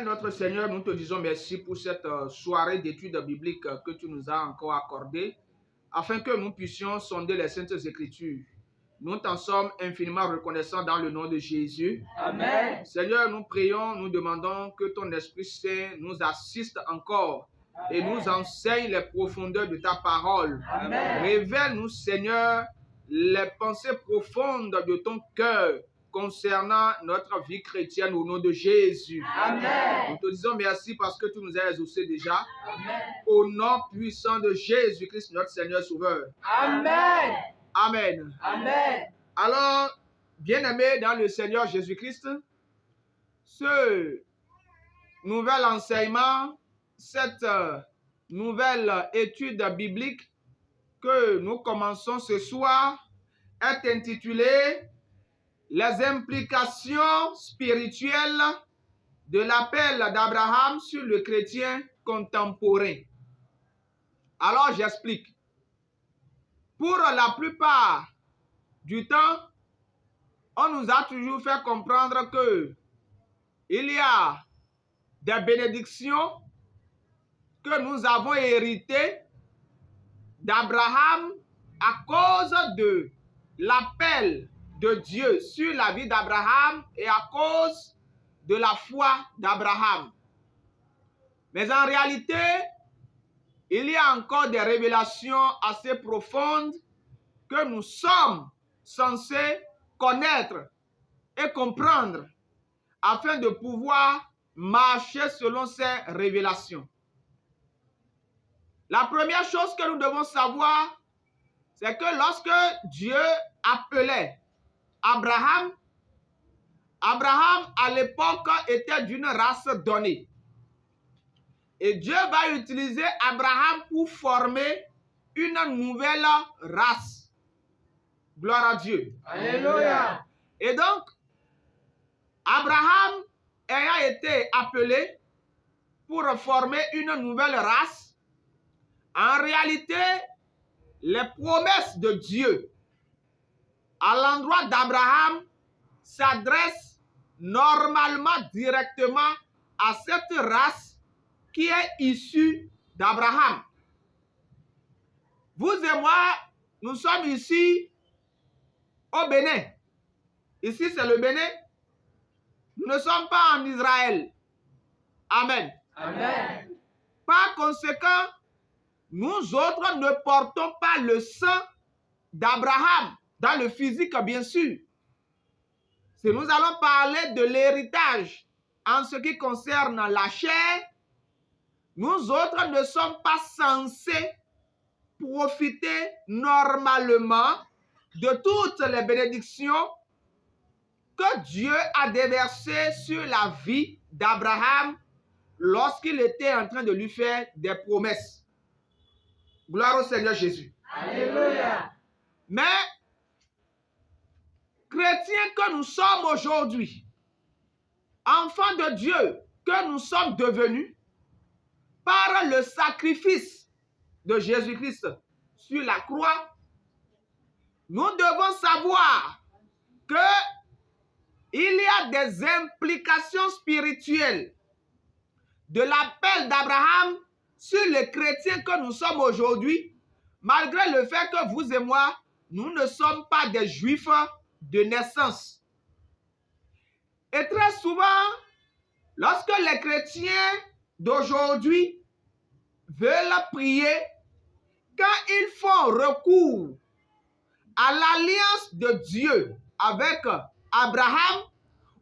Éternel, notre Seigneur, nous te disons merci pour cette soirée d'études bibliques que tu nous as encore accordée, afin que nous puissions sonder les Saintes Écritures. Nous t'en sommes infiniment reconnaissants dans le nom de Jésus. Amen. Seigneur, nous prions, nous demandons que ton Esprit Saint nous assiste encore et nous enseigne les profondeurs de ta parole. Amen. Révèle-nous, Seigneur, les pensées profondes de ton cœur concernant notre vie chrétienne au nom de Jésus. Amen. Nous te disons merci parce que tu nous as exaucés déjà. Amen. Au nom puissant de Jésus-Christ, notre Seigneur Sauveur. Amen. Amen. Amen. Alors, bien-aimés dans le Seigneur Jésus-Christ, ce nouvel enseignement, cette nouvelle étude biblique que nous commençons ce soir est intitulée « Les implications spirituelles de l'appel d'Abraham sur le chrétien contemporain ». Alors, j'explique. Pour la plupart du temps, on nous a toujours fait comprendre que il y a des bénédictions que nous avons héritées d'Abraham à cause de l'appel de Dieu sur la vie d'Abraham et à cause de la foi d'Abraham. Mais en réalité, il y a encore des révélations assez profondes que nous sommes censés connaître et comprendre afin de pouvoir marcher selon ces révélations. La première chose que nous devons savoir, c'est que lorsque Dieu appelait Abraham, Abraham à l'époque était d'une race donnée. Et Dieu va utiliser Abraham pour former une nouvelle race. Gloire à Dieu. Alléluia. Et donc, Abraham ayant été appelé pour former une nouvelle race, en réalité, les promesses de Dieu à l'endroit d'Abraham s'adressent normalement directement à cette race qui est issue d'Abraham. Vous et moi, nous sommes ici au Bénin. Ici, c'est le Bénin. Nous ne sommes pas en Israël. Amen. Amen. Par conséquent, nous autres ne portons pas le sang d'Abraham, dans le physique bien sûr. Si nous allons parler de l'héritage en ce qui concerne la chair, nous autres ne sommes pas censés profiter normalement de toutes les bénédictions que Dieu a déversées sur la vie d'Abraham lorsqu'il était en train de lui faire des promesses. Gloire au Seigneur Jésus. Alléluia. Mais, chrétiens que nous sommes aujourd'hui, enfants de Dieu que nous sommes devenus, par le sacrifice de Jésus-Christ sur la croix, nous devons savoir que il y a des implications spirituelles de l'appel d'Abraham sur les chrétiens que nous sommes aujourd'hui, malgré le fait que vous et moi, nous ne sommes pas des juifs de naissance. Et très souvent, lorsque les chrétiens d'aujourd'hui veulent prier, quand ils font recours à l'alliance de Dieu avec Abraham,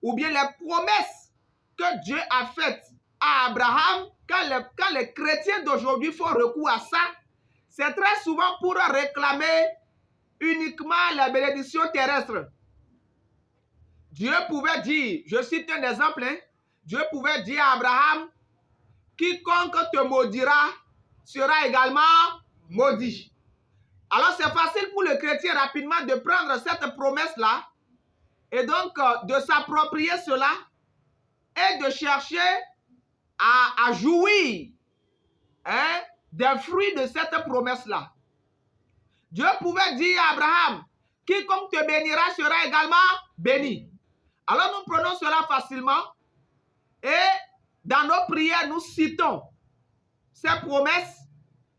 ou bien les promesses que Dieu a faites à Abraham, quand les chrétiens d'aujourd'hui font recours à ça, c'est très souvent pour réclamer uniquement la bénédiction terrestre. Dieu pouvait dire, je cite un exemple, Dieu pouvait dire à Abraham, quiconque te maudira sera également maudit. Alors c'est facile pour le chrétien rapidement de prendre cette promesse-là et donc de s'approprier cela et de chercher à jouir des fruits de cette promesse-là. Dieu pouvait dire à Abraham, quiconque te bénira sera également béni. Alors nous prenons cela facilement et dans nos prières, nous citons ces promesses,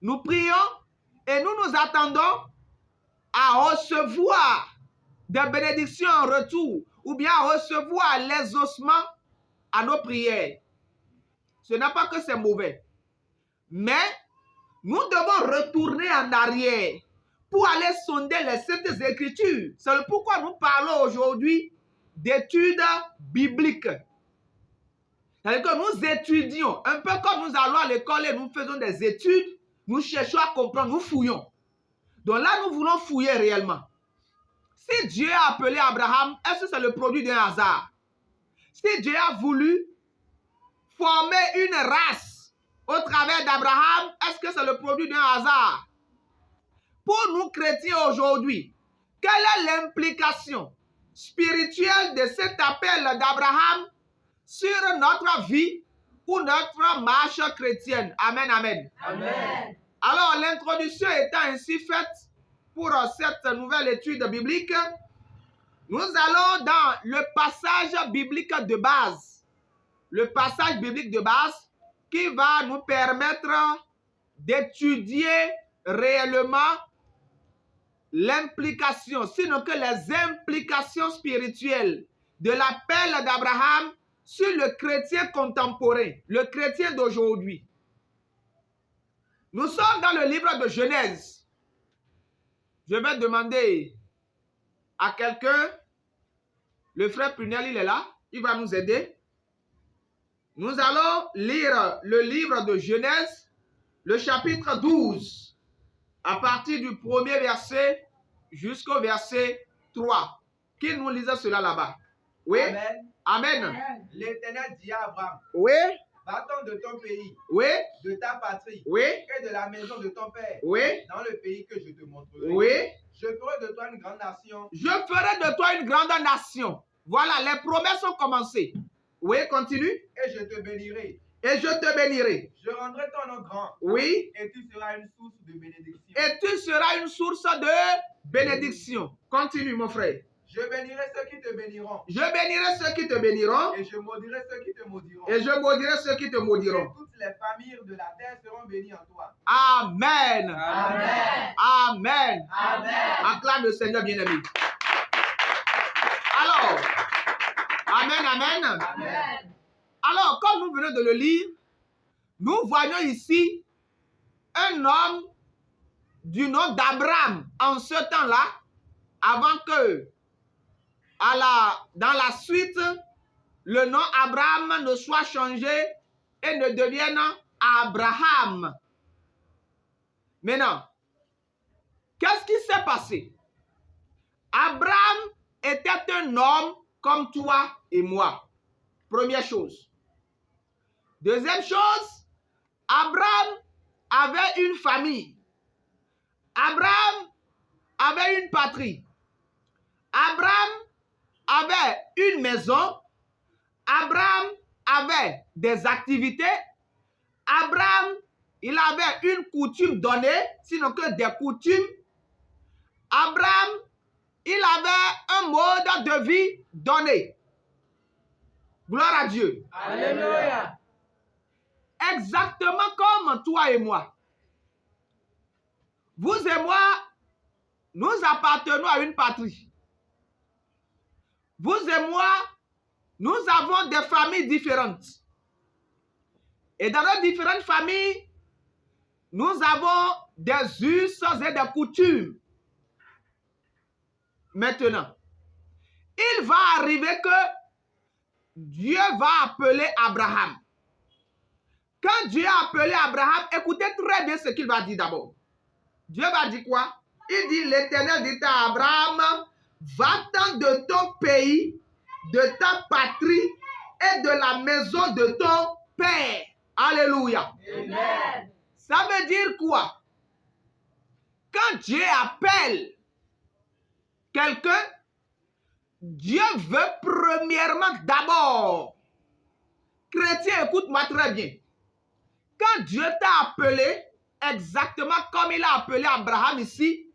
nous prions et nous nous attendons à recevoir des bénédictions en retour ou bien à recevoir l'exaucement à nos prières. Ce n'est pas que c'est mauvais, mais nous devons retourner en arrière pour aller sonder les Saintes Écritures. C'est pourquoi nous parlons aujourd'hui d'études bibliques. C'est-à-dire que nous étudions, un peu comme nous allons à l'école et nous faisons des études, nous cherchons à comprendre, nous fouillons. Donc là, nous voulons fouiller réellement. Si Dieu a appelé Abraham, est-ce que c'est le produit d'un hasard? Si Dieu a voulu former une race au travers d'Abraham, est-ce que c'est le produit d'un hasard? Pour nous chrétiens aujourd'hui, quelle est l'implication spirituelle de cet appel d'Abraham sur notre vie ou notre marche chrétienne? Amen, amen. Amen. Alors, l'introduction étant ainsi faite pour cette nouvelle étude biblique, nous allons dans le passage biblique de base. Le passage biblique de base qui va nous permettre d'étudier réellement l'implication, sinon que les implications spirituelles de l'appel d'Abraham sur le chrétien contemporain, le chrétien d'aujourd'hui. Nous sommes dans le livre de Genèse. Je vais demander à quelqu'un, le frère Prunel, il est là, il va nous aider. Nous allons lire le livre de Genèse, le chapitre 12, à partir du premier verset jusqu'au verset 3. Qui nous lisait cela là-bas? Oui? Amen. Amen. L'Éternel dit à Abraham, Oui? va-t'en de ton pays, Oui? de ta patrie, Oui? et de la maison de ton père, Oui? dans le pays que je te montrerai. Oui? Je ferai de toi une grande nation. Je ferai de toi une grande nation. Voilà, les promesses ont commencé. Oui, continue. Et je te bénirai. Et je te bénirai. Je rendrai ton nom grand. Oui. Et tu seras une source de bénédiction. Et tu seras une source de bénédiction. Continue, mon frère. Je bénirai ceux qui te béniront. Je bénirai ceux qui te béniront. Et je maudirai ceux qui te maudiront. Et je maudirai ceux qui te Et maudiront. toutes les familles de la terre seront bénies en toi. Amen. Amen. Amen. Amen. Acclame le Seigneur bien-aimé. Alors, amen, amen. Amen. Alors, comme nous venons de le lire, nous voyons ici un homme du nom d'Abraham en ce temps-là, avant que, dans la suite, le nom Abraham ne soit changé et ne devienne Abraham. Maintenant, qu'est-ce qui s'est passé? Abraham était un homme comme toi et moi. Première chose. Deuxième chose, Abraham avait une famille. Abraham avait une patrie. Abraham avait une maison. Abraham avait des activités. Abraham, il avait une coutume donnée, sinon que des coutumes. Abraham, il avait un mode de vie donné. Gloire à Dieu. Alléluia. Exactement comme toi et moi. Vous et moi, nous appartenons à une patrie. Vous et moi, nous avons des familles différentes. Et dans nos différentes familles, nous avons des us et des coutumes. Maintenant, il va arriver que Dieu va appeler Abraham. Quand Dieu a appelé Abraham, écoutez très bien ce qu'il va dire d'abord. Dieu va dire quoi? Il dit, l'Éternel dit à Abraham, va-t'en de ton pays, de ta patrie et de la maison de ton père. Alléluia. Amen. Ça veut dire quoi? Quand Dieu appelle quelqu'un, Dieu veut premièrement d'abord. Chrétien, écoute-moi très bien. Quand Dieu t'a appelé, exactement comme il a appelé Abraham ici,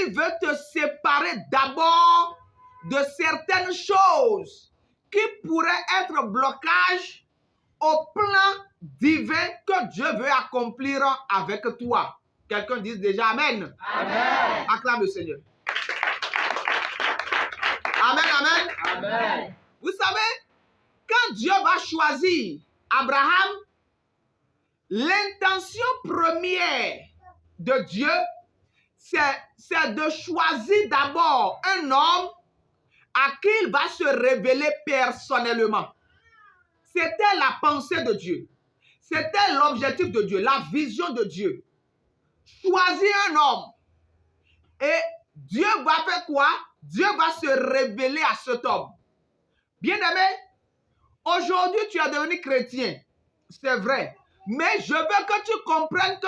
il veut te séparer d'abord de certaines choses qui pourraient être blocage au plan divin que Dieu veut accomplir avec toi. Quelqu'un dit déjà Amen. Amen. Acclame le Seigneur. Amen, amen. Amen. Vous savez, quand Dieu va choisir Abraham, l'intention première de Dieu, c'est de choisir d'abord un homme à qui il va se révéler personnellement. C'était la pensée de Dieu. C'était l'objectif de Dieu, la vision de Dieu. Choisir un homme. Et Dieu va faire quoi? Dieu va se révéler à cet homme. Bien-aimé, aujourd'hui tu es devenu chrétien. C'est vrai. Mais je veux que tu comprennes que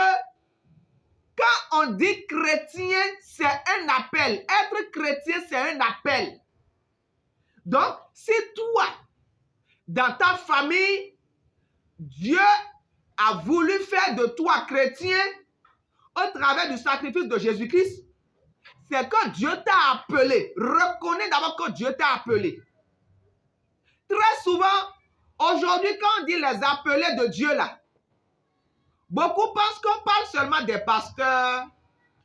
quand on dit chrétien, c'est un appel. Être chrétien, c'est un appel. Donc, si toi, dans ta famille, Dieu a voulu faire de toi chrétien au travers du sacrifice de Jésus-Christ, c'est que Dieu t'a appelé. Reconnais d'abord que Dieu t'a appelé. Très souvent, aujourd'hui, quand on dit les appelés de Dieu là, beaucoup pensent qu'on parle seulement des pasteurs,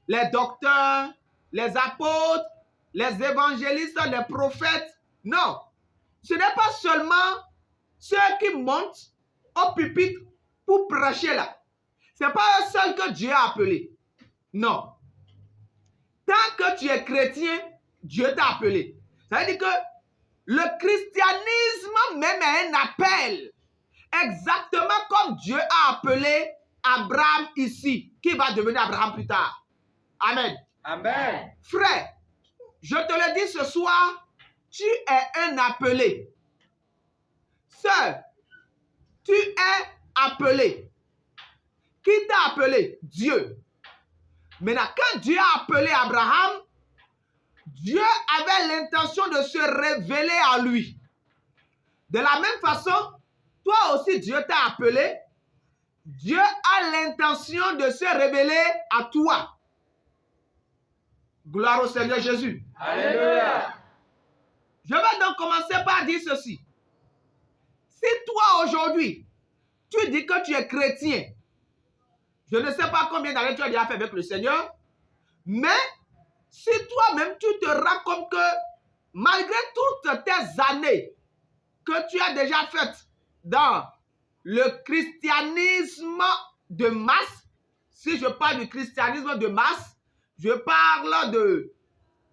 les docteurs, les apôtres, les évangélistes, les prophètes. Non, ce n'est pas seulement ceux qui montent au pupitre pour prêcher là. Ce n'est pas eux seuls que Dieu a appelé. Non. Tant que tu es chrétien, Dieu t'a appelé. Ça veut dire que le christianisme même est un appel. Exactement comme Dieu a appelé Abraham ici, qui va devenir Abraham plus tard. Amen. Amen. Frère, je te le dis ce soir, tu es un appelé. Sœur, tu es appelé. Qui t'a appelé? Dieu. Maintenant, quand Dieu a appelé Abraham, Dieu avait l'intention de se révéler à lui. De la même façon, toi aussi Dieu t'a appelé. Dieu a l'intention de se révéler à toi. Gloire au Seigneur Jésus. Alléluia. Je vais donc commencer par dire ceci. Si toi aujourd'hui, tu dis que tu es chrétien, je ne sais pas combien d'années tu as déjà fait avec le Seigneur, mais si toi-même tu te rends compte que malgré toutes tes années que tu as déjà faites dans le christianisme de masse, si je parle du christianisme de masse, je parle de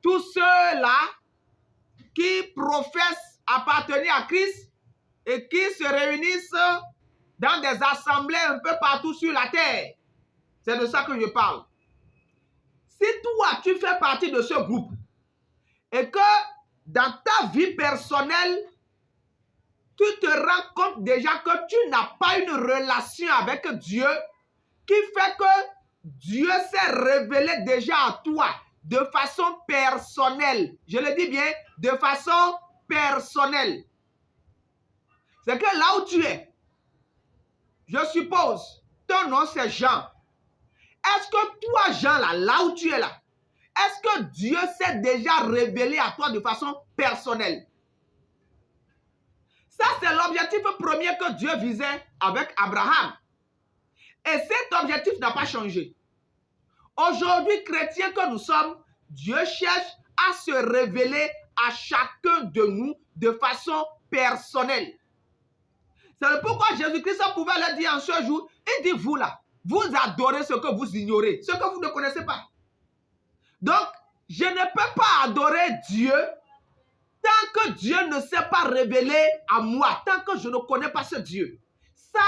tous ceux-là qui professent appartenir à Christ et qui se réunissent dans des assemblées un peu partout sur la terre. C'est de ça que je parle. Si toi, tu fais partie de ce groupe et que dans ta vie personnelle, tu te rends compte déjà que tu n'as pas une relation avec Dieu qui fait que Dieu s'est révélé déjà à toi de façon personnelle. Je le dis bien, de façon personnelle. C'est que là où tu es, je suppose, ton nom c'est Jean. Est-ce que toi, Jean, là où tu es là, est-ce que Dieu s'est déjà révélé à toi de façon personnelle? Ça, c'est l'objectif premier que Dieu visait avec Abraham. Et cet objectif n'a pas changé. Aujourd'hui, chrétiens que nous sommes, Dieu cherche à se révéler à chacun de nous de façon personnelle. C'est pourquoi Jésus-Christ pouvait le dire en ce jour. Il dit, vous là, vous adorez ce que vous ignorez, ce que vous ne connaissez pas. Donc, je ne peux pas adorer Dieu tant que Dieu ne s'est pas révélé à moi, tant que je ne connais pas ce Dieu. Ça,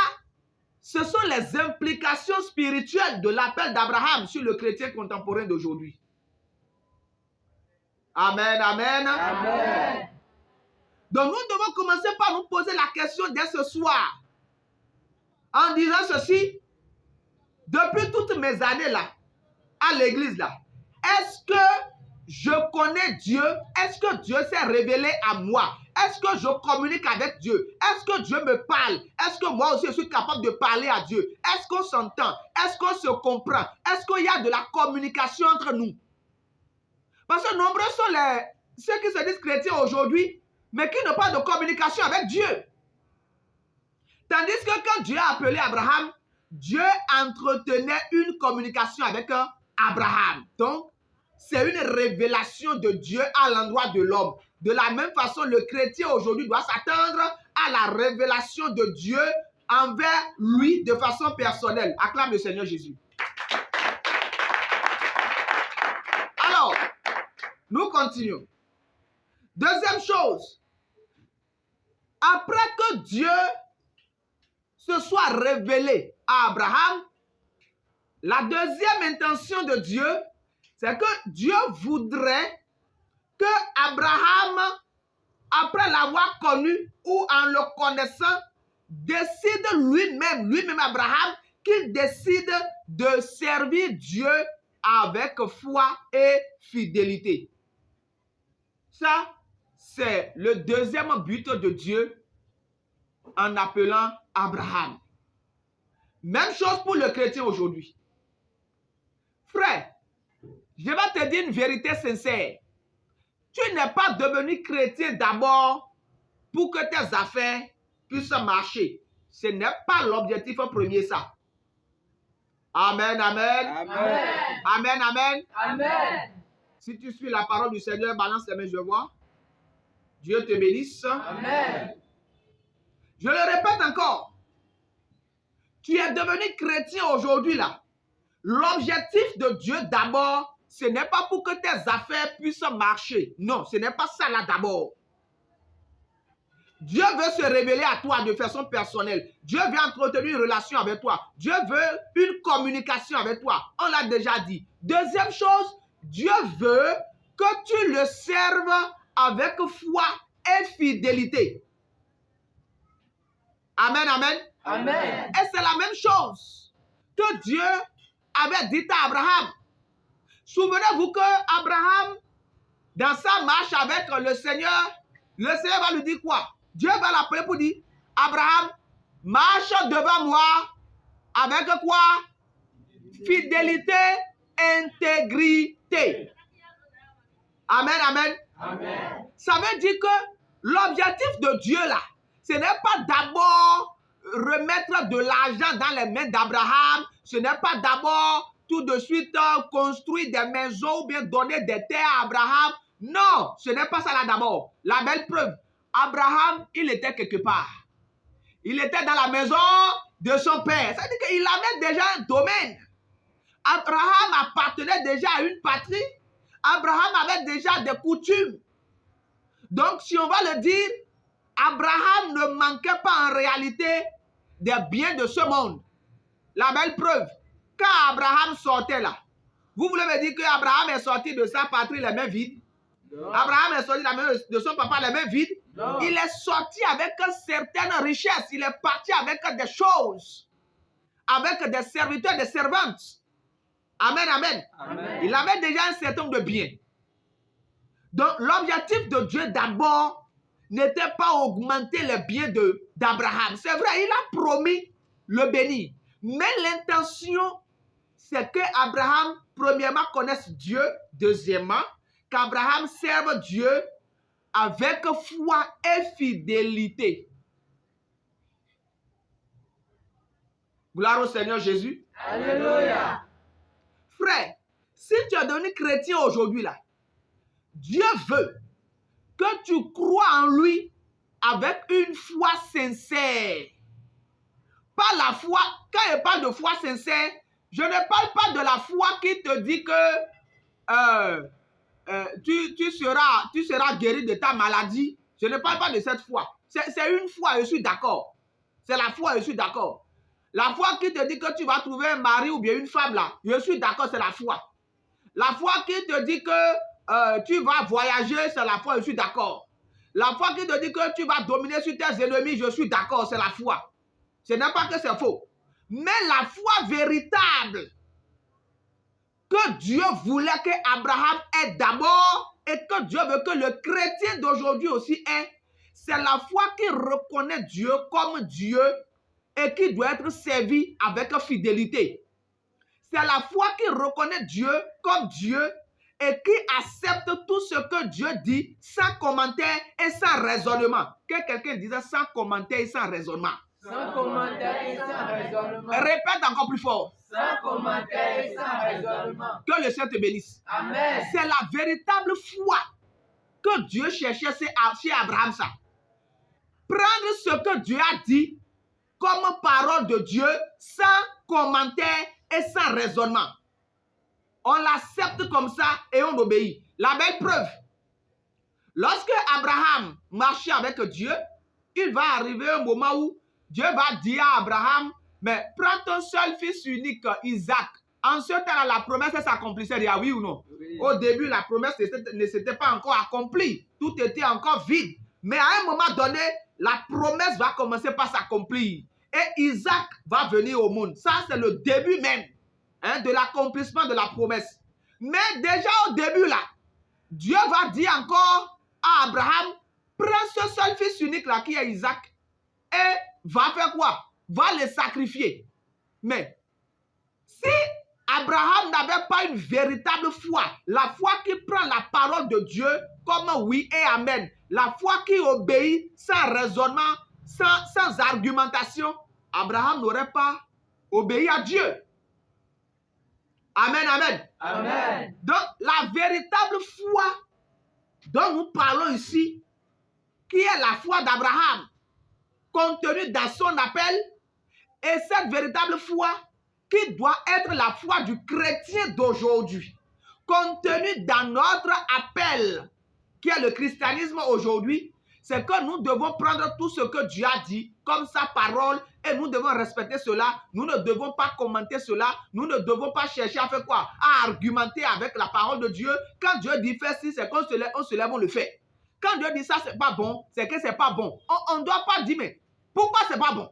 ce sont les implications spirituelles de l'appel d'Abraham sur le chrétien contemporain d'aujourd'hui. Amen, amen. Amen. Donc nous devons commencer par nous poser la question dès ce soir. En disant ceci, depuis toutes mes années là, à l'église là, est-ce que je connais Dieu? Est-ce que Dieu s'est révélé à moi? Est-ce que je communique avec Dieu? Est-ce que Dieu me parle? Est-ce que moi aussi je suis capable de parler à Dieu? Est-ce qu'on s'entend? Est-ce qu'on se comprend? Est-ce qu'il y a de la communication entre nous? Parce que nombreux sont ceux qui se disent chrétiens aujourd'hui, mais qui n'ont pas de communication avec Dieu. Tandis que quand Dieu a appelé Abraham, Dieu entretenait une communication avec Abraham. Donc, c'est une révélation de Dieu à l'endroit de l'homme. De la même façon, le chrétien aujourd'hui doit s'attendre à la révélation de Dieu envers lui de façon personnelle. Acclame le Seigneur Jésus. Alors, nous continuons. Deuxième chose, après que Dieu se soit révélé à Abraham, la deuxième intention de Dieu, c'est que Dieu voudrait que Abraham, après l'avoir connu ou en le connaissant, décide lui-même Abraham, qu'il décide de servir Dieu avec foi et fidélité. Ça, c'est le deuxième but de Dieu en appelant Abraham. Même chose pour le chrétien aujourd'hui. Frère, je vais te dire une vérité sincère. Tu n'es pas devenu chrétien d'abord pour que tes affaires puissent marcher. Ce n'est pas l'objectif premier, ça. Amen, amen. Amen. Amen, amen. Amen. Si tu suis la parole du Seigneur, balance les mains, je vois. Dieu te bénisse. Amen. Je le répète encore. Tu es devenu chrétien aujourd'hui là. L'objectif de Dieu d'abord, ce n'est pas pour que tes affaires puissent marcher. Non, ce n'est pas ça là d'abord. Dieu veut se révéler à toi de façon personnelle. Dieu veut entretenir une relation avec toi. Dieu veut une communication avec toi. On l'a déjà dit. Deuxième chose, Dieu veut que tu le serves avec foi et fidélité. Amen, amen. Amen. Et c'est la même chose que Dieu avait dit à Abraham. Souvenez-vous que Abraham, dans sa marche avec le Seigneur va lui dire quoi? Dieu va l'appeler pour dire, Abraham, marche devant moi avec quoi? Fidélité, intégrité. Amen, amen. Amen. Ça veut dire que l'objectif de Dieu là, ce n'est pas d'abord remettre de l'argent dans les mains d'Abraham, ce n'est pas d'abord tout de suite construire des maisons ou bien donner des terres à Abraham. Non, ce n'est pas ça là d'abord. La belle preuve, Abraham, il était quelque part. Il était dans la maison de son père. Ça veut dire qu'il avait déjà un domaine. Abraham appartenait déjà à une patrie. Abraham avait déjà des coutumes. Donc, si on va le dire, Abraham ne manquait pas en réalité des biens de ce monde. La belle preuve, quand Abraham sortait là, vous voulez me dire qu'Abraham est sorti de sa patrie les mains vides? Non. Abraham est sorti de la main de son papa les mains vides? Non. Il est sorti avec certaines richesses. Il est parti avec des choses. Avec des serviteurs, des servantes. Amen, amen. Amen. Il avait déjà un certain nombre de biens. Donc, l'objectif de Dieu d'abord n'était pas augmenter les biens d'Abraham. C'est vrai, il a promis le bénir. Mais l'intention, c'est qu'Abraham, premièrement, connaisse Dieu. Deuxièmement, qu'Abraham serve Dieu avec foi et fidélité. Gloire au Seigneur Jésus. Alléluia. Frère, si tu es devenu chrétien aujourd'hui là, Dieu veut que tu crois en lui avec une foi sincère. Pas la foi, quand je parle de foi sincère, je ne parle pas de la foi qui te dit que tu seras guéri de ta maladie. Je ne parle pas de cette foi. C'est une foi, je suis d'accord. C'est la foi, je suis d'accord. La foi qui te dit que tu vas trouver un mari ou bien une femme là, je suis d'accord, c'est la foi. La foi qui te dit que tu vas voyager, c'est la foi, je suis d'accord. La foi qui te dit que tu vas dominer sur tes ennemis, je suis d'accord, c'est la foi. Ce n'est pas que c'est faux. Mais la foi véritable que Dieu voulait qu'Abraham ait d'abord et que Dieu veut que le chrétien d'aujourd'hui aussi ait, c'est la foi qui reconnaît Dieu comme Dieu et qui doit être servi avec fidélité. C'est la foi qui reconnaît Dieu comme Dieu et qui accepte tout ce que Dieu dit sans commentaire et sans raisonnement. Que quelqu'un dise sans commentaire et sans raisonnement. Sans commentaire et sans raisonnement. Répète encore plus fort. Sans commentaire et sans raisonnement. Que le Seigneur te bénisse. Amen. C'est la véritable foi que Dieu cherchait chez Abraham, ça. Prendre ce que Dieu a dit comme parole de Dieu sans commentaire et sans raisonnement. On l'accepte comme ça et on obéit. La belle preuve. Lorsque Abraham marchait avec Dieu, il va arriver un moment où Dieu va dire à Abraham, mais prends ton seul fils unique, Isaac. En ce temps-là, la promesse s'accomplissait. Il y a oui ou non? Oui. Au début, la promesse ne s'était pas encore accomplie. Tout était encore vide. Mais à un moment donné, la promesse va commencer par s'accomplir. Et Isaac va venir au monde. Ça, c'est le début même de l'accomplissement de la promesse. Mais déjà au début, là, Dieu va dire encore à Abraham, prends ce seul fils unique là qui est Isaac et va faire quoi? Va le sacrifier. Mais si Abraham n'avait pas une véritable foi, la foi qui prend la parole de Dieu comme oui et amen, la foi qui obéit sans raisonnement, sans argumentation, Abraham n'aurait pas obéi à Dieu. Amen, amen. Amen. Donc, la véritable foi dont nous parlons ici, qui est la foi d'Abraham, contenue dans son appel, et cette véritable foi qui doit être la foi du chrétien d'aujourd'hui, contenue dans notre appel, qui est le christianisme aujourd'hui, c'est que nous devons prendre tout ce que Dieu a dit comme sa parole et nous devons respecter cela. Nous ne devons pas commenter cela. Nous ne devons pas chercher à faire quoi? À argumenter avec la parole de Dieu. Quand Dieu dit fais ci, c'est qu'on se lève, on le fait. Quand Dieu dit ça, c'est pas bon, c'est que c'est pas bon. On ne doit pas dire mais pourquoi c'est pas bon?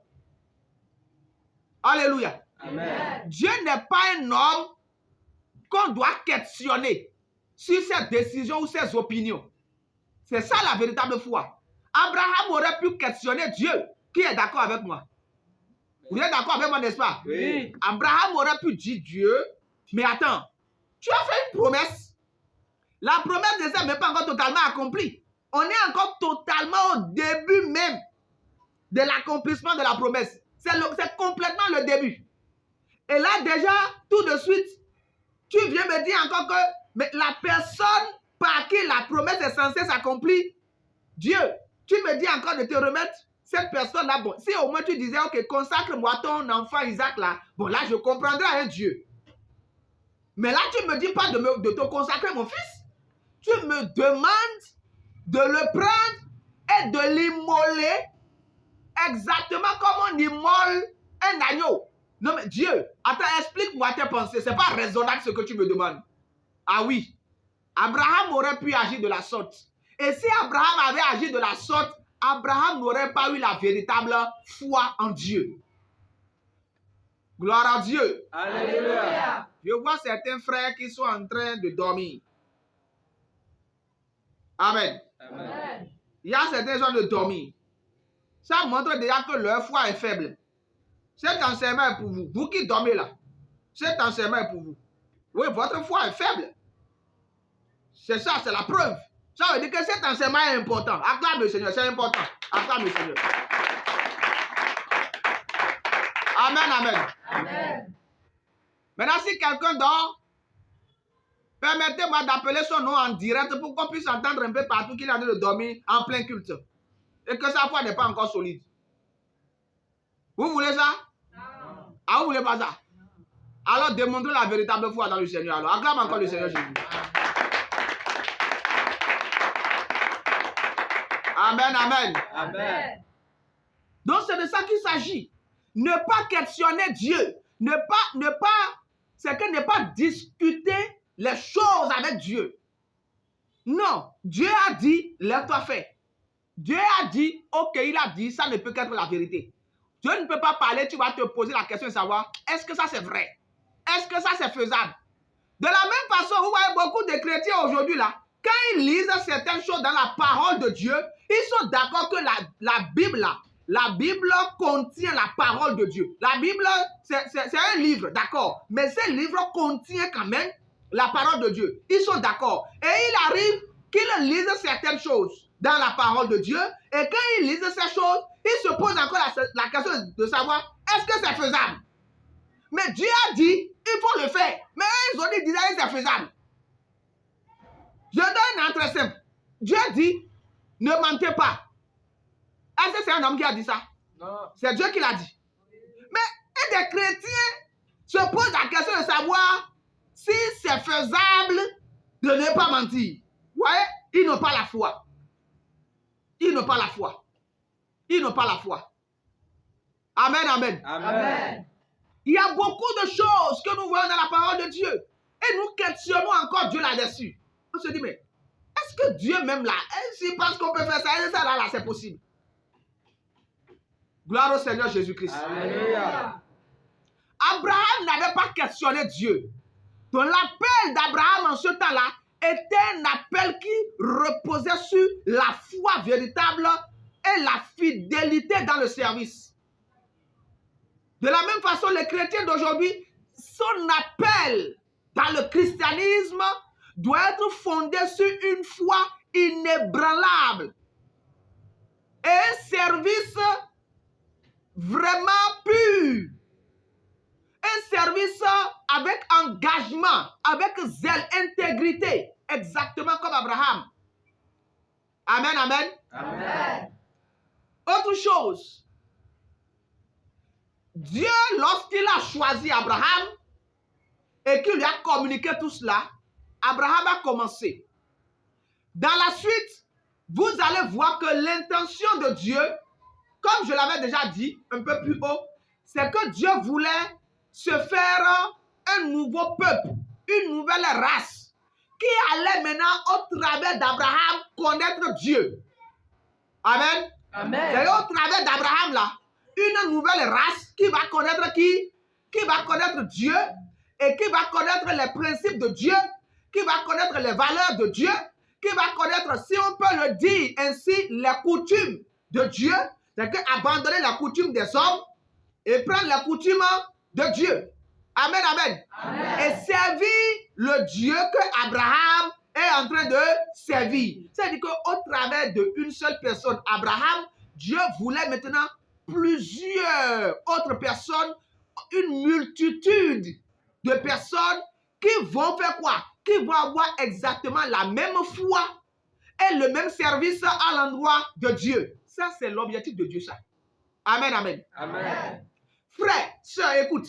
Alléluia. Amen. Dieu n'est pas un homme qu'on doit questionner sur ses décisions ou ses opinions. C'est ça la véritable foi. Abraham aurait pu questionner Dieu. Qui est d'accord avec moi? Vous êtes d'accord avec moi, n'est-ce pas? Oui. Abraham aurait pu dire Dieu, mais attends, tu as fait une promesse. La promesse ne s'est même pas encore totalement accomplie. On est encore totalement au début même de l'accomplissement de la promesse. C'est complètement le début. Et là déjà, tout de suite, tu viens me dire encore que mais la personne par qui la promesse est censée s'accomplir, Dieu, tu me dis encore de te remettre cette personne-là. Bon, si au moins tu disais, ok, consacre-moi ton enfant Isaac là, bon là je comprendrai un Dieu. Mais là tu ne me dis pas de te consacrer mon fils. Tu me demandes de le prendre et de l'immoler exactement comme on immole un agneau. Non mais Dieu, attends, explique-moi tes pensées. C'est pas raisonnable ce que tu me demandes. Ah oui, Abraham aurait pu agir de la sorte. Et si Abraham avait agi de la sorte, Abraham n'aurait pas eu la véritable foi en Dieu. Gloire à Dieu. Alléluia. Je vois certains frères qui sont en train de dormir. Amen. Amen. Il y a certains gens de dormir. Ça montre déjà que leur foi est faible. Cet enseignement est pour vous. Vous qui dormez là. Cet enseignement est pour vous. Oui, votre foi est faible. C'est ça, c'est la preuve. Ça veut dire que cet enseignement est important. Acclame le Seigneur, c'est important. Acclame le Seigneur. Amen, amen. Amen. Maintenant, si quelqu'un dort, permettez-moi d'appeler son nom en direct pour qu'on puisse entendre un peu partout qu'il est en train de dormir en plein culte. Et que sa foi n'est pas encore solide. Vous voulez ça? Non. Ah, vous voulez pas ça? Alors, démontrez la véritable foi dans le Seigneur. Alors, acclame encore le Seigneur Jésus. Amen, amen. Amen. Donc, c'est de ça qu'il s'agit. Ne pas questionner Dieu. C'est que ne pas discuter les choses avec Dieu. Non. Dieu a dit, lève-toi, fais. Dieu a dit, ok, il a dit, ça ne peut qu'être la vérité. Dieu ne peut pas parler, tu vas te poser la question de savoir, est-ce que ça c'est vrai? Est-ce que ça c'est faisable? De la même façon, vous voyez beaucoup de chrétiens aujourd'hui là, quand ils lisent certaines choses dans la parole de Dieu, ils sont d'accord que la Bible contient la parole de Dieu. La Bible, c'est un livre, d'accord. Mais ce livre contient quand même la parole de Dieu. Ils sont d'accord. Et il arrive qu'ils lisent certaines choses dans la parole de Dieu. Et quand ils lisent ces choses, il se pose encore la question de savoir, est-ce que c'est faisable? Mais Dieu a dit, il faut le faire. Mais eux, ils ont dit, d'Israël, c'est faisable. Je donne un exemple très simple. Dieu dit, ne mentez pas. Est-ce que c'est un homme qui a dit ça? Non. C'est Dieu qui l'a dit. Mais des chrétiens se posent la question de savoir si c'est faisable de ne pas mentir. Vous voyez, ils n'ont pas la foi. Ils n'ont pas la foi. Ils n'ont pas la foi. Amen, amen. Amen. Il y a beaucoup de choses que nous voyons dans la parole de Dieu. Et nous questionnons encore Dieu là-dessus. On se dit, mais est-ce que Dieu même là, s'il pense qu'on peut faire ça, et ça là, c'est possible? Gloire au Seigneur Jésus-Christ. Alléluia. Abraham n'avait pas questionné Dieu. Donc l'appel d'Abraham en ce temps-là était un appel qui reposait sur la foi véritable et la fidélité dans le service. De la même façon, les chrétiens d'aujourd'hui, son appel dans le christianisme doit être fondé sur une foi inébranlable et un service vraiment pur. Un service avec engagement, avec zèle, intégrité, exactement comme Abraham. Amen, amen. Amen. Autre chose, Dieu, lorsqu'il a choisi Abraham et qu'il lui a communiqué tout cela, Abraham a commencé. Dans la suite, vous allez voir que l'intention de Dieu, comme je l'avais déjà dit un peu plus haut, c'est que Dieu voulait se faire un nouveau peuple, une nouvelle race, qui allait maintenant au travers d'Abraham connaître Dieu. Amen. Amen. C'est au travers d'Abraham là, une nouvelle race qui va connaître qui? Qui va connaître Dieu et qui va connaître les principes de Dieu, qui va connaître les valeurs de Dieu, qui va connaître, si on peut le dire ainsi, les coutumes de Dieu, c'est qu'abandonner la coutume des hommes et prendre la coutume de Dieu. Amen, amen. Amen. Et servir le Dieu que Abraham est en train de servir. C'est-à-dire qu'au travers d'une seule personne, Abraham, Dieu voulait maintenant plusieurs autres personnes, une multitude de personnes qui vont faire quoi? Qui vont avoir exactement la même foi et le même service à l'endroit de Dieu. Ça, c'est l'objectif de Dieu, ça. Amen, amen. Amen. Frère, sœur, écoute.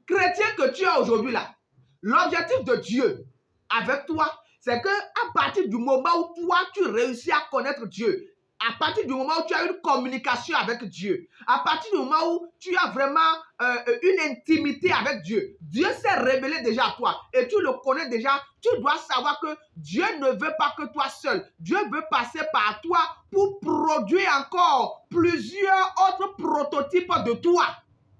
Chrétien que tu es aujourd'hui là, l'objectif de Dieu avec toi, c'est que à partir du moment où toi, tu réussis à connaître Dieu, à partir du moment où tu as une communication avec Dieu, à partir du moment où tu as vraiment une intimité avec Dieu, Dieu s'est révélé déjà à toi et tu le connais déjà, tu dois savoir que Dieu ne veut pas que toi seul. Dieu veut passer par toi pour produire encore plusieurs autres prototypes de toi.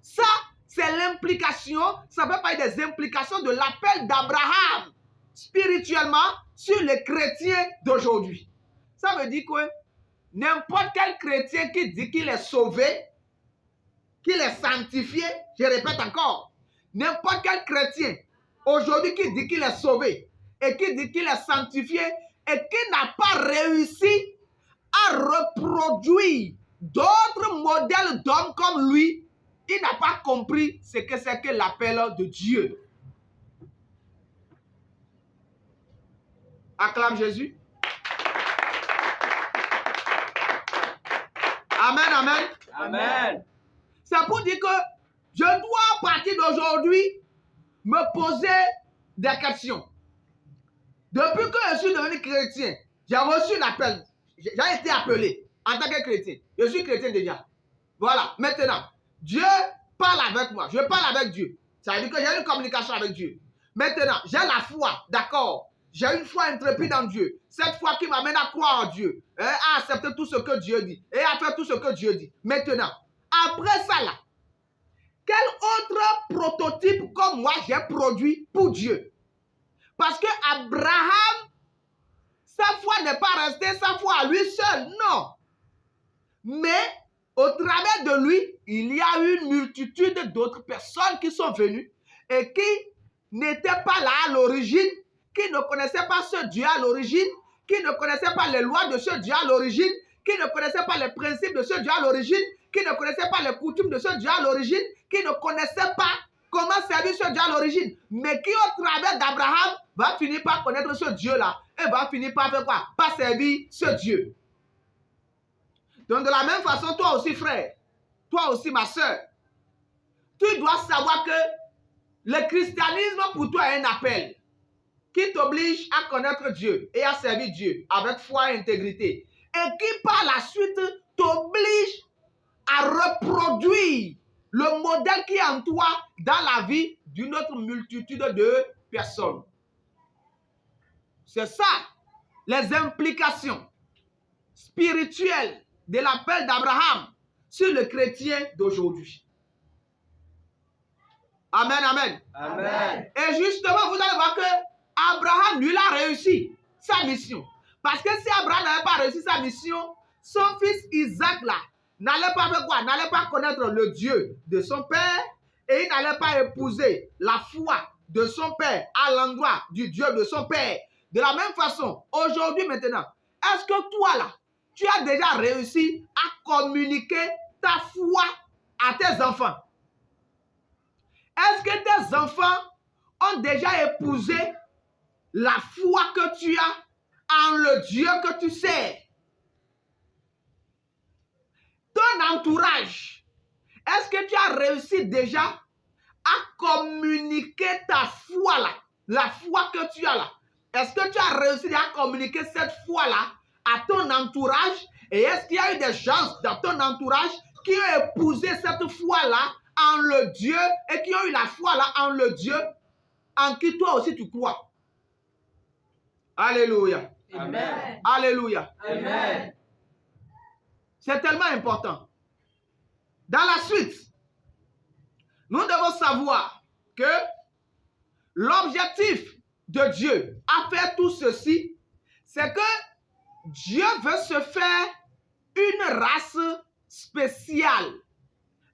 Ça, c'est l'implication, ça veut pas être des implications de l'appel d'Abraham spirituellement sur les chrétiens d'aujourd'hui. Ça veut dire que n'importe quel chrétien qui dit qu'il est sauvé, qu'il est sanctifié, je répète encore, n'importe quel chrétien aujourd'hui qui dit qu'il est sauvé et qui dit qu'il est sanctifié et qui n'a pas réussi à reproduire d'autres modèles d'hommes comme lui, il n'a pas compris ce que c'est que l'appel de Dieu. Acclame Jésus. Amen, amen. Amen. C'est pour dire que je dois, à partir d'aujourd'hui, me poser des questions. Depuis que je suis devenu chrétien, j'ai reçu l'appel. J'ai été appelé en tant que chrétien. Je suis chrétien déjà. Voilà, maintenant, Dieu parle avec moi. Je parle avec Dieu. Ça veut dire que j'ai une communication avec Dieu. Maintenant, j'ai la foi, d'accord. J'ai une foi intrépide en Dieu. Cette foi qui m'amène à croire en Dieu, à accepter tout ce que Dieu dit et à faire tout ce que Dieu dit. Maintenant, après ça là, quel autre prototype comme moi j'ai produit pour Dieu? Parce que Abraham, sa foi n'est pas restée sa foi à lui seul, non. Mais au travers de lui, il y a une multitude d'autres personnes qui sont venues et qui n'étaient pas là à l'origine, qui ne connaissaient pas ce Dieu à l'origine, qui ne connaissaient pas les lois de ce Dieu à l'origine, qui ne connaissait pas les principes de ce Dieu à l'origine, qui ne connaissait pas les coutumes de ce Dieu à l'origine, qui ne connaissait pas comment servir ce Dieu à l'origine, mais qui au travers d'Abraham va finir par connaître ce Dieu-là et va finir par faire quoi? Par servir ce Dieu. Donc de la même façon, toi aussi frère, toi aussi ma soeur, tu dois savoir que le christianisme pour toi est un appel qui t'oblige à connaître Dieu et à servir Dieu avec foi et intégrité. Et qui par la suite t'oblige à reproduire le modèle qui est en toi dans la vie d'une autre multitude de personnes. C'est ça, les implications spirituelles de l'appel d'Abraham sur le chrétien d'aujourd'hui. Amen, amen. Amen. Et justement, vous allez voir que Abraham, lui, il a réussi sa mission. Parce que si Abraham n'avait pas réussi sa mission, son fils Isaac, là, n'allait pas faire quoi? N'allait pas connaître le Dieu de son père et il n'allait pas épouser la foi de son père à l'endroit du Dieu de son père. De la même façon, aujourd'hui maintenant, est-ce que toi, là, tu as déjà réussi à communiquer ta foi à tes enfants? Est-ce que tes enfants ont déjà épousé la foi que tu as en le Dieu que tu sers? Ton entourage, est-ce que tu as réussi déjà à communiquer ta foi là, la foi que tu as là? Est-ce que tu as réussi à communiquer cette foi là à ton entourage? Et est-ce qu'il y a eu des gens dans ton entourage qui ont épousé cette foi là en le Dieu et qui ont eu la foi là en le Dieu en qui toi aussi tu crois? Alléluia. Amen. Alléluia. Amen. C'est tellement important. Dans la suite, nous devons savoir que l'objectif de Dieu à faire tout ceci, c'est que Dieu veut se faire une race spéciale.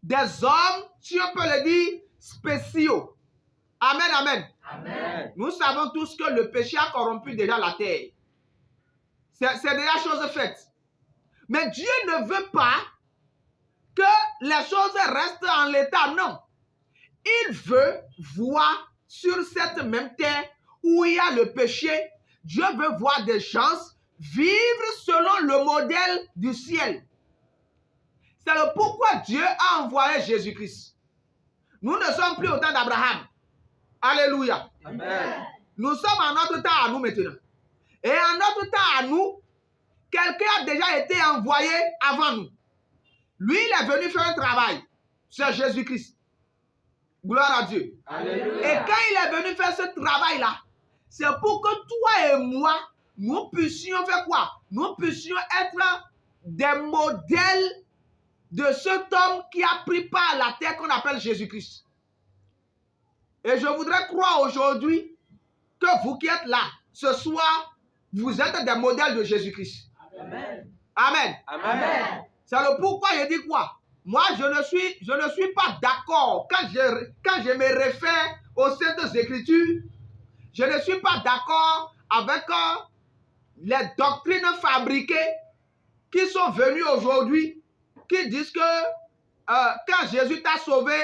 Des hommes, si on peut le dire, spéciaux. Amen, amen. Amen. Nous savons tous que le péché a corrompu déjà la terre. C'est déjà chose faite. Mais Dieu ne veut pas que les choses restent en l'état, non. Il veut voir sur cette même terre où il y a le péché, Dieu veut voir des gens vivre selon le modèle du ciel. C'est le pourquoi Dieu a envoyé Jésus-Christ. Nous ne sommes plus au temps d'Abraham. Alléluia. Amen. Nous sommes en notre temps à nous maintenant. Et en notre temps à nous, quelqu'un a déjà été envoyé avant nous. Lui, il est venu faire un travail. C'est Jésus-Christ. Gloire à Dieu. Alléluia. Et quand il est venu faire ce travail-là, c'est pour que toi et moi, nous puissions faire quoi? Nous puissions être des modèles de cet homme qui a pris part à la terre qu'on appelle Jésus-Christ. Et je voudrais croire aujourd'hui que vous qui êtes là, ce soir, vous êtes des modèles de Jésus-Christ. Amen. Amen. Amen. C'est le pourquoi je dis quoi? Moi, je ne suis pas d'accord quand je me réfère aux Saintes Écritures. Je ne suis pas d'accord avec les doctrines fabriquées qui sont venues aujourd'hui, qui disent que quand Jésus t'a sauvé,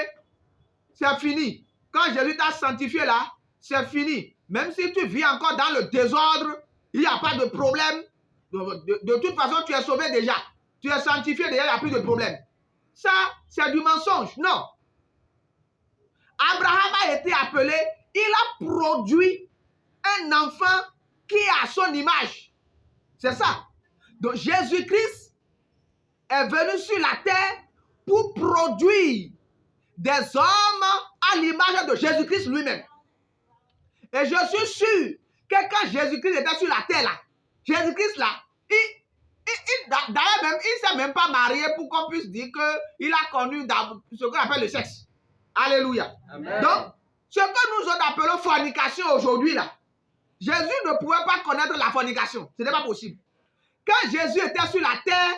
c'est fini. Quand Jésus t'a sanctifié là, c'est fini. Même si tu vis encore dans le désordre, il n'y a pas de problème. De toute façon, tu es sauvé déjà. Tu es sanctifié déjà, il n'y a plus de problème. Ça, c'est du mensonge. Non. Abraham a été appelé, il a produit un enfant qui est à son image. C'est ça. Donc Jésus-Christ est venu sur la terre pour produire des hommes à l'image de Jésus-Christ lui-même. Et je suis sûr que quand Jésus-Christ était sur la terre là, Jésus-Christ là, d'ailleurs même, il ne s'est même pas marié pour qu'on puisse dire qu'il a connu ce qu'on appelle le sexe. Alléluia. Amen. Donc, ce que nous appelons fornication aujourd'hui là, Jésus ne pouvait pas connaître la fornication. Ce n'est pas possible. Quand Jésus était sur la terre,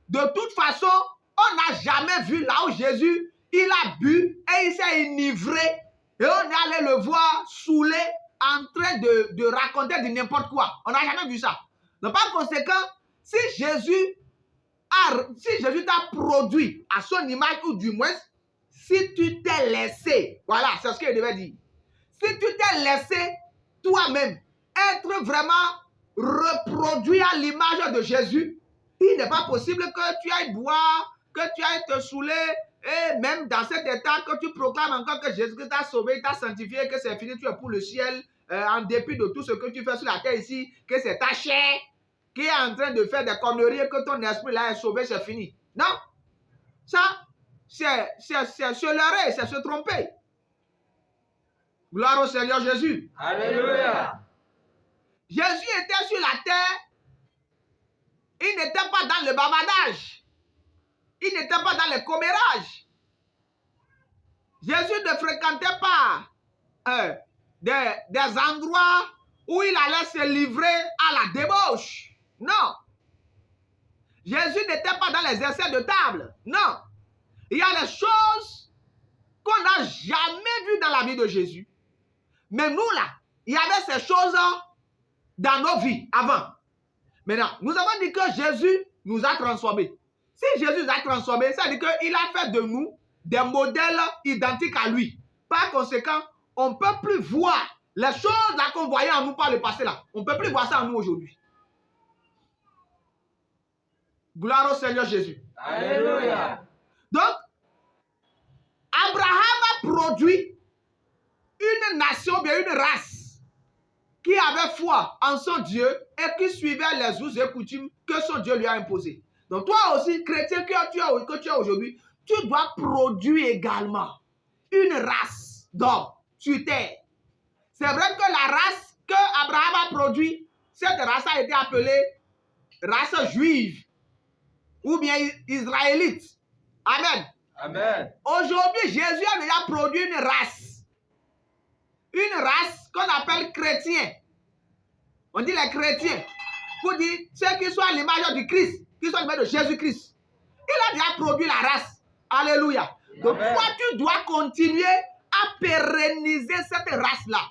de toute façon, on n'a jamais vu là où Jésus, il a bu et il s'est enivré. Et on est allé le voir saoulé en train de raconter de n'importe quoi. On n'a jamais vu ça. Donc par conséquent, si Jésus si Jésus t'a produit à son image, ou du moins, si tu t'es laissé, voilà, c'est ce qu'il devait dire. Si tu t'es laissé toi-même être vraiment reproduit à l'image de Jésus, il n'est pas possible que tu ailles boire, que tu ailles te saouler, et même dans cet état que tu proclames encore que Jésus t'a sauvé, t'a sanctifié, que c'est fini, tu es pour le ciel, en dépit de tout ce que tu fais sur la terre ici, que c'est ta chair qui est en train de faire des conneries, que ton esprit là est sauvé, c'est fini. Non, ça, c'est se leurrer, c'est se tromper. Gloire au Seigneur Jésus. Alléluia. Jésus était sur la terre, il n'était pas dans le bavardage, il n'était pas dans le commérage. Jésus ne fréquentait pas des endroits où il allait se livrer à la débauche. Non. Jésus n'était pas dans les essais de table. Non. Il y a des choses qu'on n'a jamais vues dans la vie de Jésus. Mais nous, là, il y avait ces choses dans nos vies avant. Maintenant, nous avons dit que Jésus nous a transformés. Si Jésus nous a transformés, ça veut dire qu'il a fait de nous des modèles identiques à lui. Par conséquent, on ne peut plus voir les choses là qu'on voyait en nous par le passé là. On ne peut plus voir ça en nous aujourd'hui. Gloire au Seigneur Jésus. Alléluia. Donc, Abraham a produit une nation, bien une race qui avait foi en son Dieu et qui suivait les us et coutumes que son Dieu lui a imposées. Donc toi aussi, chrétien que tu es aujourd'hui, tu dois produire également une race d'hommes sur terre. C'est vrai que la race que Abraham a produite, cette race a été appelée race juive ou bien israélite. Amen. Amen. Aujourd'hui, Jésus a déjà produit une race. Une race qu'on appelle chrétien. On dit les chrétiens. Pour dire ceux qui sont à l'image du Christ, qui sont à l'image de Jésus-Christ. Il a déjà produit la race. Alléluia. Donc Amen. toi, tu dois continuer à pérenniser cette race-là.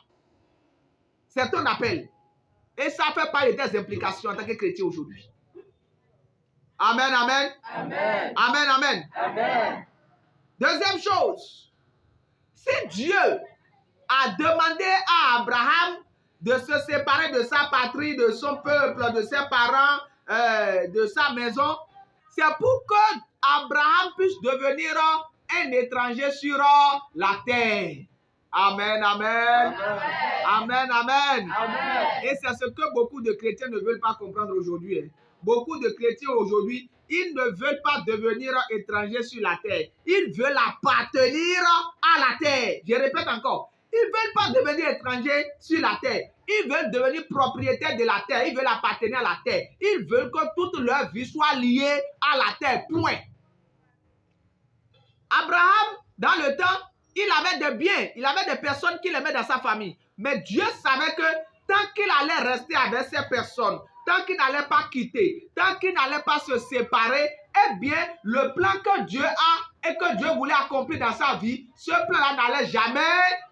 C'est ton appel. Et ça fait partie de tes implications en tant que chrétien aujourd'hui. Amen, amen. Amen. Amen, amen. Amen. Deuxième chose, si Dieu a demandé à Abraham de se séparer de sa patrie, de son peuple, de ses parents, de sa maison, c'est pour que Abraham puisse devenir un étranger sur la terre. Amen, amen. Amen, amen. Amen. Et c'est ce que beaucoup de chrétiens ne veulent pas comprendre aujourd'hui. Hein. Beaucoup de chrétiens aujourd'hui, ils ne veulent pas devenir étrangers sur la terre. Ils veulent appartenir à la terre. Je répète encore. Ils ne veulent pas devenir étrangers sur la terre. Ils veulent devenir propriétaires de la terre. Ils veulent appartenir à la terre. Ils veulent que toute leur vie soit liée à la terre. Point. Abraham, dans le temps, il avait des biens. Il avait des personnes qu'il aimait dans sa famille. Mais Dieu savait que tant qu'il allait rester avec ces personnes, tant qu'il n'allait pas quitter, tant qu'il n'allait pas se séparer, eh bien, le plan que Dieu a et que Dieu voulait accomplir dans sa vie, ce plan-là n'allait jamais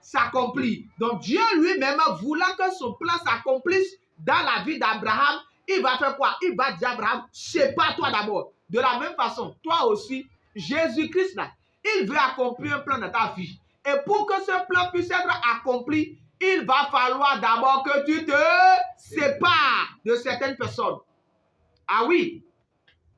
s'accomplir. Donc, Dieu lui-même, voulant que son plan s'accomplisse dans la vie d'Abraham, il va faire quoi? Il va dire à Abraham, sépare-toi d'abord. De la même façon, toi aussi, Jésus-Christ, là, il veut accomplir un plan dans ta vie. Et pour que ce plan puisse être accompli, il va falloir d'abord que tu te sépares de certaines personnes. Ah oui,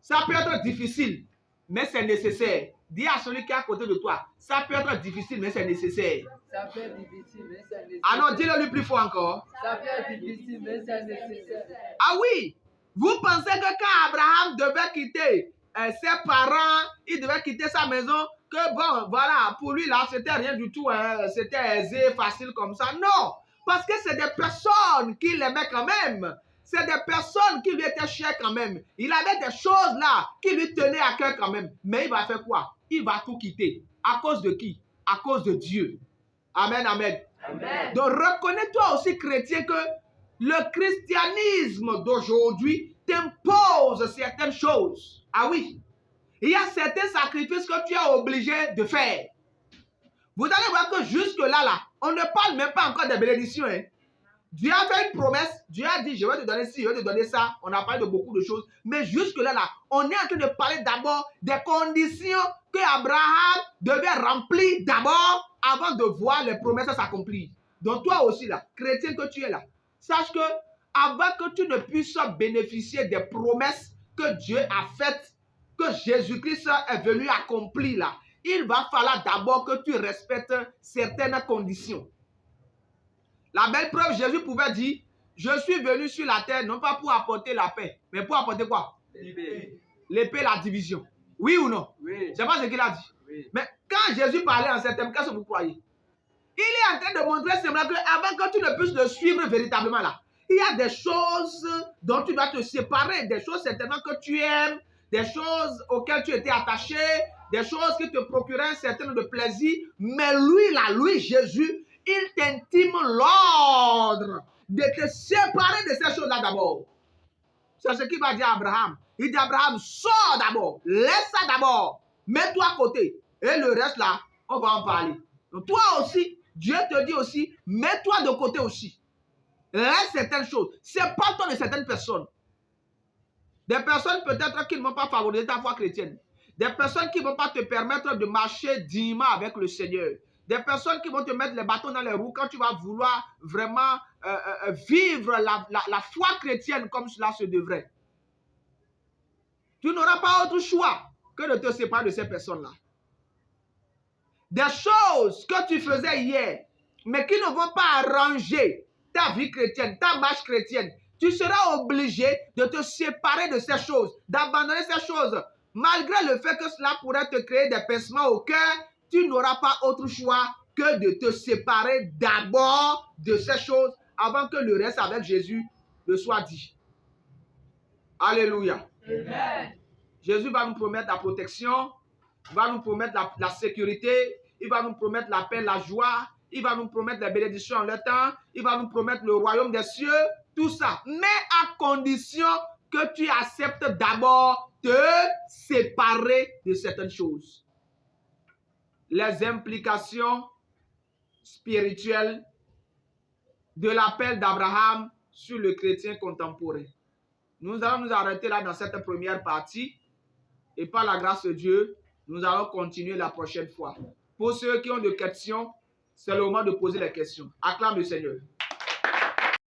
ça peut être difficile, mais c'est nécessaire. Dis à celui qui est à côté de toi, ça peut être difficile, mais c'est nécessaire. Ça peut être difficile, mais c'est nécessaire. Ah non, dis-le lui plus fort encore. Ça peut être difficile, mais c'est nécessaire. Ah oui, vous pensez que quand Abraham devait quitter ses parents, il devait quitter sa maison, que bon, voilà, pour lui là, c'était rien du tout, hein, c'était aisé, facile comme ça. Non, parce que c'est des personnes qui l'aimaient quand même. C'est des personnes qui lui étaient chères quand même. Il avait des choses là qui lui tenaient à cœur quand même. Mais il va faire quoi? Il va tout quitter. À cause de qui? À cause de Dieu. Amen, amen. Amen. Donc reconnais-toi aussi, chrétien, que le christianisme d'aujourd'hui t'impose certaines choses. Ah oui. Il y a certains sacrifices que tu es obligé de faire. Vous allez voir que jusque-là, on ne parle même pas encore des bénédictions. Hein. Dieu a fait une promesse. Dieu a dit, je vais te donner ci, je vais te donner ça. On a parlé de beaucoup de choses. Mais jusque-là, on est en train de parler d'abord des conditions que Abraham devait remplir d'abord avant de voir les promesses s'accomplir. Donc toi aussi, là, chrétien que tu es là, sache que avant que tu ne puisses bénéficier des promesses que Dieu a faites, que Jésus-Christ est venu accomplir là, il va falloir d'abord que tu respectes certaines conditions. La belle preuve, Jésus pouvait dire, je suis venu sur la terre non pas pour apporter la paix, mais pour apporter quoi? L'épée, la division. Oui ou non? Oui. C'est pas ce qu'il a dit. Oui. Mais quand Jésus parlait en ces termes, qu'est-ce que vous croyez? Il est en train de montrer simplement que avant que tu ne puisses le suivre véritablement là, il y a des choses dont tu dois te séparer, des choses certainement que tu aimes, des choses auxquelles tu étais attaché, des choses qui te procuraient un certain nombre de plaisir. Mais lui là, lui Jésus, il t'intime l'ordre de te séparer de ces choses-là d'abord. C'est ce qu'il va dire à Abraham. Il dit à Abraham, sors d'abord, laisse ça d'abord, mets-toi à côté. Et le reste là, on va en parler. Donc toi aussi, Dieu te dit aussi, mets-toi de côté aussi. Laisse certaines choses. Sépare-toi de certaines personnes. Des personnes peut-être qui ne vont pas favoriser ta foi chrétienne. Des personnes qui ne vont pas te permettre de marcher dignement avec le Seigneur. Des personnes qui vont te mettre les bâtons dans les roues quand tu vas vouloir vraiment vivre la foi chrétienne comme cela se devrait. Tu n'auras pas autre choix que de te séparer de ces personnes-là. Des choses que tu faisais hier, mais qui ne vont pas arranger ta vie chrétienne, ta marche chrétienne, tu seras obligé de te séparer de ces choses, d'abandonner ces choses. Malgré le fait que cela pourrait te créer des pincements au cœur, tu n'auras pas autre choix que de te séparer d'abord de ces choses avant que le reste avec Jésus le soit dit. Alléluia. Amen. Jésus va nous promettre la protection, va nous promettre la sécurité, il va nous promettre la paix, la joie, il va nous promettre la bénédiction en le temps, il va nous promettre le royaume des cieux, tout ça. Mais à condition que tu acceptes d'abord de séparer de certaines choses. Les implications spirituelles de l'appel d'Abraham sur le chrétien contemporain. Nous allons nous arrêter là dans cette première partie. Et par la grâce de Dieu, nous allons continuer la prochaine fois. Pour ceux qui ont des questions, c'est le moment de poser les questions. Acclame le Seigneur.